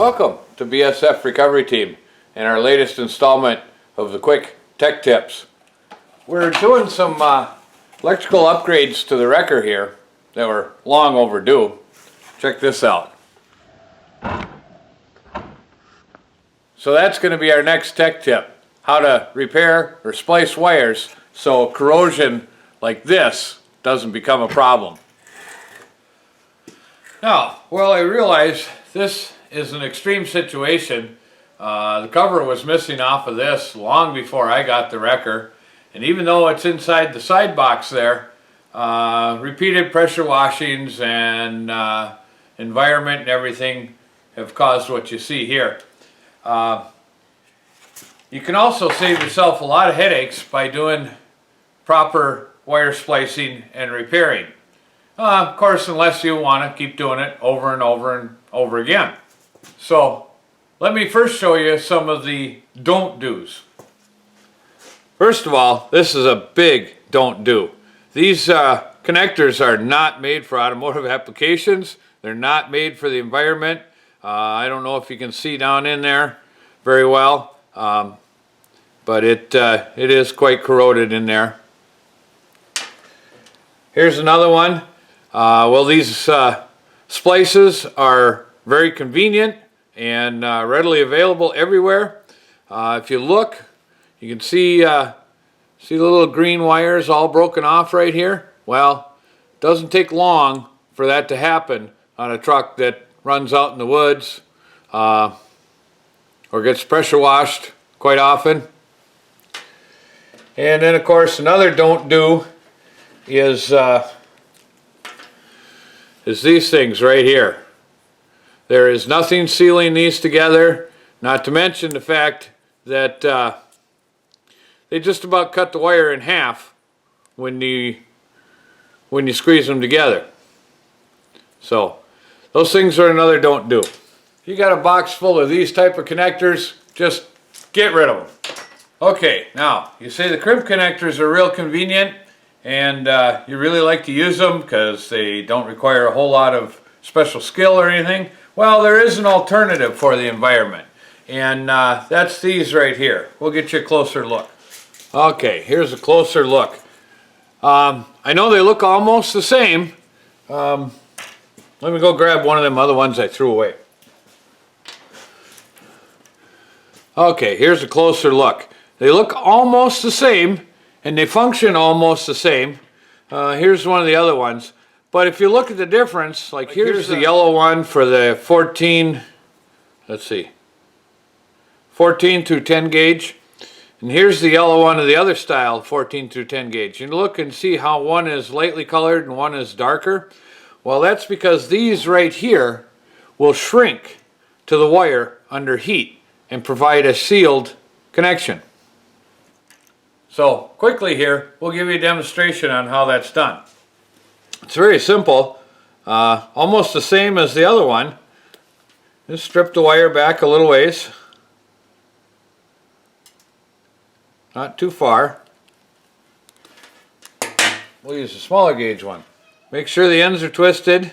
Welcome to BSF Recovery Team and our latest installment of the quick tech tips. We're doing some electrical upgrades to the wrecker here that were long overdue. Check this out. So that's going to be our next tech tip, how to repair or splice wires so corrosion like this doesn't become a problem. Now, well, I realize this is an extreme situation. The cover was missing off of this long before I got the wrecker, and even though it's inside the side box there, repeated pressure washings and environment and everything have caused what you see here. You can also save yourself a lot of headaches by doing proper wire splicing and repairing. Of course, unless you want to keep doing it over and over and over again. So, let me first show you some of the don't do's. First of all, this is a big don't do. These connectors are not made for automotive applications. They're not made for the environment. I don't know if you can see down in there very well, but it is quite corroded in there. Here's another one. Well, these splices are very convenient and readily available everywhere. If you look, you can see the little green wires all broken off right here. Well, it doesn't take long for that to happen on a truck that runs out in the woods or gets pressure washed quite often. And then, of course, another don't do is these things right here. There is nothing sealing these together, not to mention the fact that they just about cut the wire in half when you squeeze them together. So those things are another don't do. If you got a box full of these type of connectors, just get rid of them. Okay, now you say the crimp connectors are real convenient and you really like to use them because they don't require a whole lot of special skill or anything. Well, there is an alternative for the environment, and that's these right here. We'll get you a closer look. Okay, here's a closer look. I know they look almost the same. Let me go grab one of them other ones I threw away. Okay, here's a closer look. They look almost the same, and they function almost the same. Here's one of the other ones. But if you look at the difference, like here's the yellow one for the 14 through 10 gauge. And here's the yellow one of the other style, 14 through 10 gauge. You look and see how one is lightly colored and one is darker. Well, that's because these right here will shrink to the wire under heat and provide a sealed connection. So quickly here, we'll give you a demonstration on how that's done. It's very simple, almost the same as the other one. Just strip the wire back a little ways, not too far. We'll use a smaller gauge one. Make sure the ends are twisted.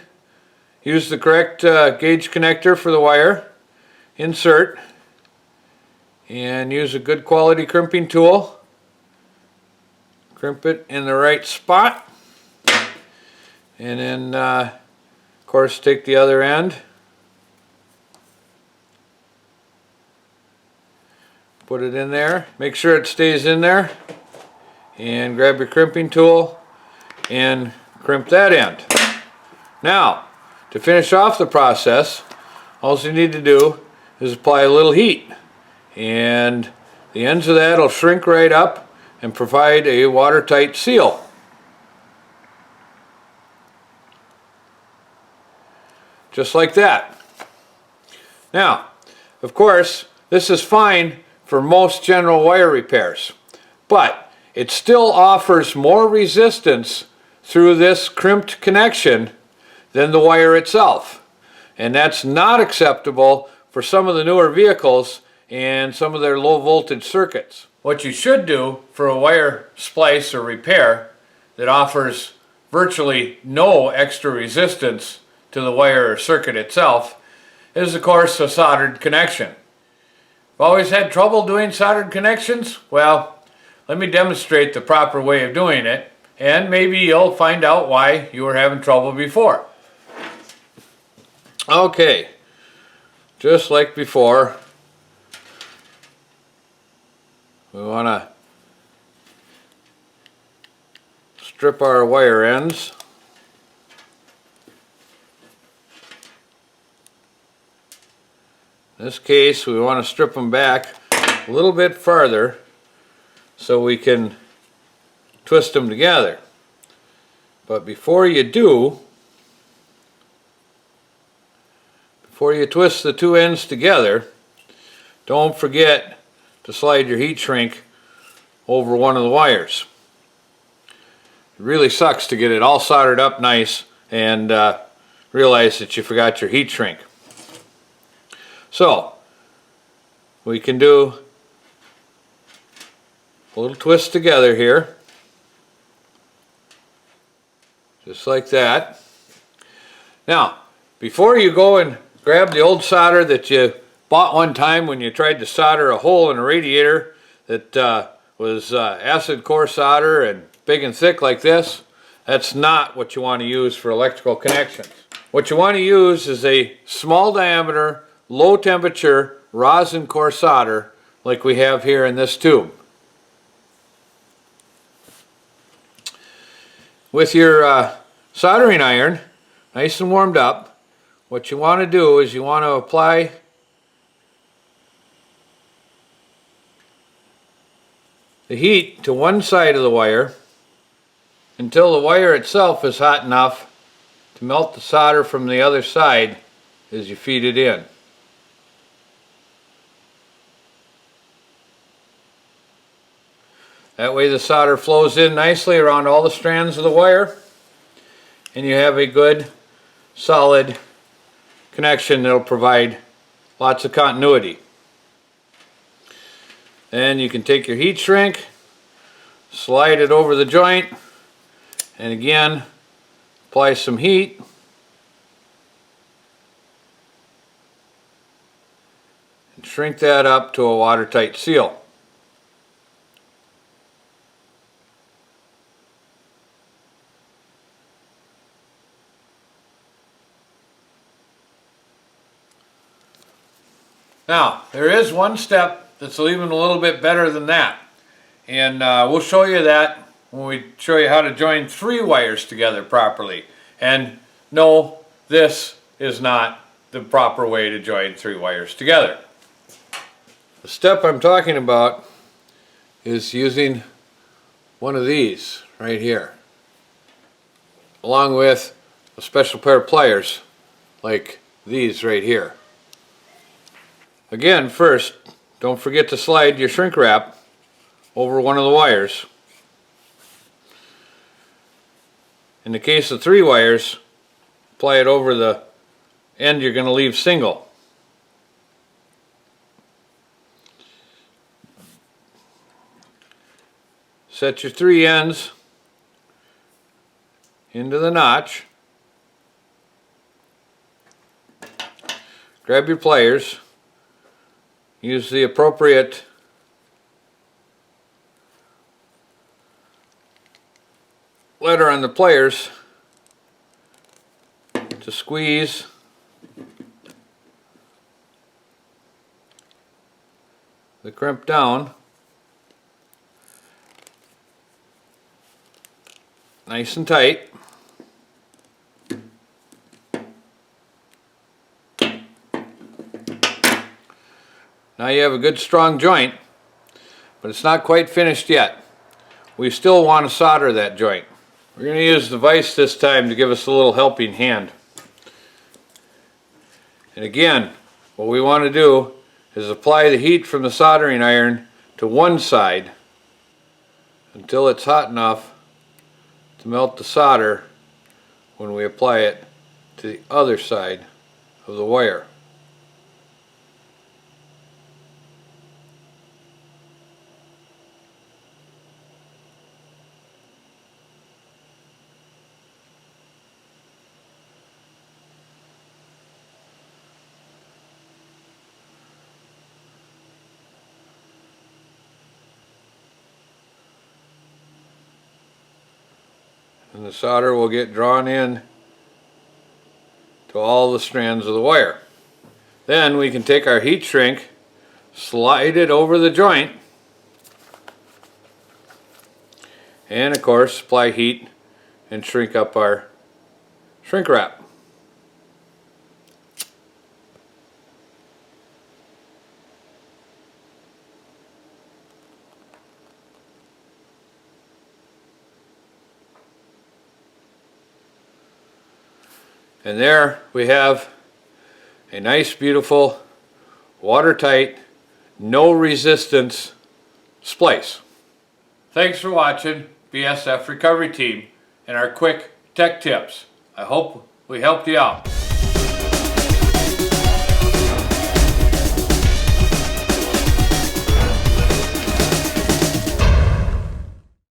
Use the correct gauge connector for the wire. Insert and use a good quality crimping tool. Crimp it in the right spot. And then, of course, take the other end, put it in there, make sure it stays in there, and grab your crimping tool and crimp that end. Now, to finish off the process, all you need to do is apply a little heat, and the ends of that will shrink right up and provide a watertight seal. Just like that. Now, of course, this is fine for most general wire repairs, but it still offers more resistance through this crimped connection than the wire itself. And that's not acceptable for some of the newer vehicles and some of their low voltage circuits. What you should do for a wire splice or repair that offers virtually no extra resistance to the wire or circuit itself is of course a soldered connection. Always had trouble doing soldered connections? Well, let me demonstrate the proper way of doing it, and maybe you'll find out why you were having trouble before. Okay, just like before, we want to strip our wire ends. In this case, we want to strip them back a little bit farther so we can twist them together. But before you twist the two ends together, don't forget to slide your heat shrink over one of the wires. It really sucks to get it all soldered up nice and realize that you forgot your heat shrink. So we can do a little twist together here, just like that. Now, before you go and grab the old solder that you bought one time when you tried to solder a hole in a radiator that was acid core solder and big and thick like this, that's not what you want to use for electrical connections. What you want to use is a small diameter, low temperature rosin core solder like we have here in this tube. With your soldering iron nice and warmed up, what you want to do is you want to apply the heat to one side of the wire until the wire itself is hot enough to melt the solder from the other side as you feed it in. That way the solder flows in nicely around all the strands of the wire and you have a good solid connection that will provide lots of continuity. Then you can take your heat shrink, slide it over the joint, and again apply some heat. And shrink that up to a watertight seal. Now, there is one step that's even a little bit better than that, and we'll show you that when we show you how to join 3 wires together properly. And no, this is not the proper way to join 3 wires together. The step I'm talking about is using one of these right here, along with a special pair of pliers like these right here. Again, first, don't forget to slide your shrink wrap over one of the wires. In the case of 3 wires, apply it over the end you're going to leave single. Set your 3 ends into the notch. Grab your pliers. Use the appropriate letter on the pliers to squeeze the crimp down nice and tight. Now you have a good strong joint, but it's not quite finished yet. We still want to solder that joint. We're going to use the vise this time to give us a little helping hand. And again, what we want to do is apply the heat from the soldering iron to one side until it's hot enough to melt the solder when we apply it to the other side of the wire. and the solder will get drawn in to all the strands of the wire. Then we can take our heat shrink, slide it over the joint, and of course apply heat and shrink up our shrink wrap. And there we have a nice, beautiful, watertight, no resistance splice. Thanks for watching BSF Recovery Team and our quick tech tips. I hope we helped you out.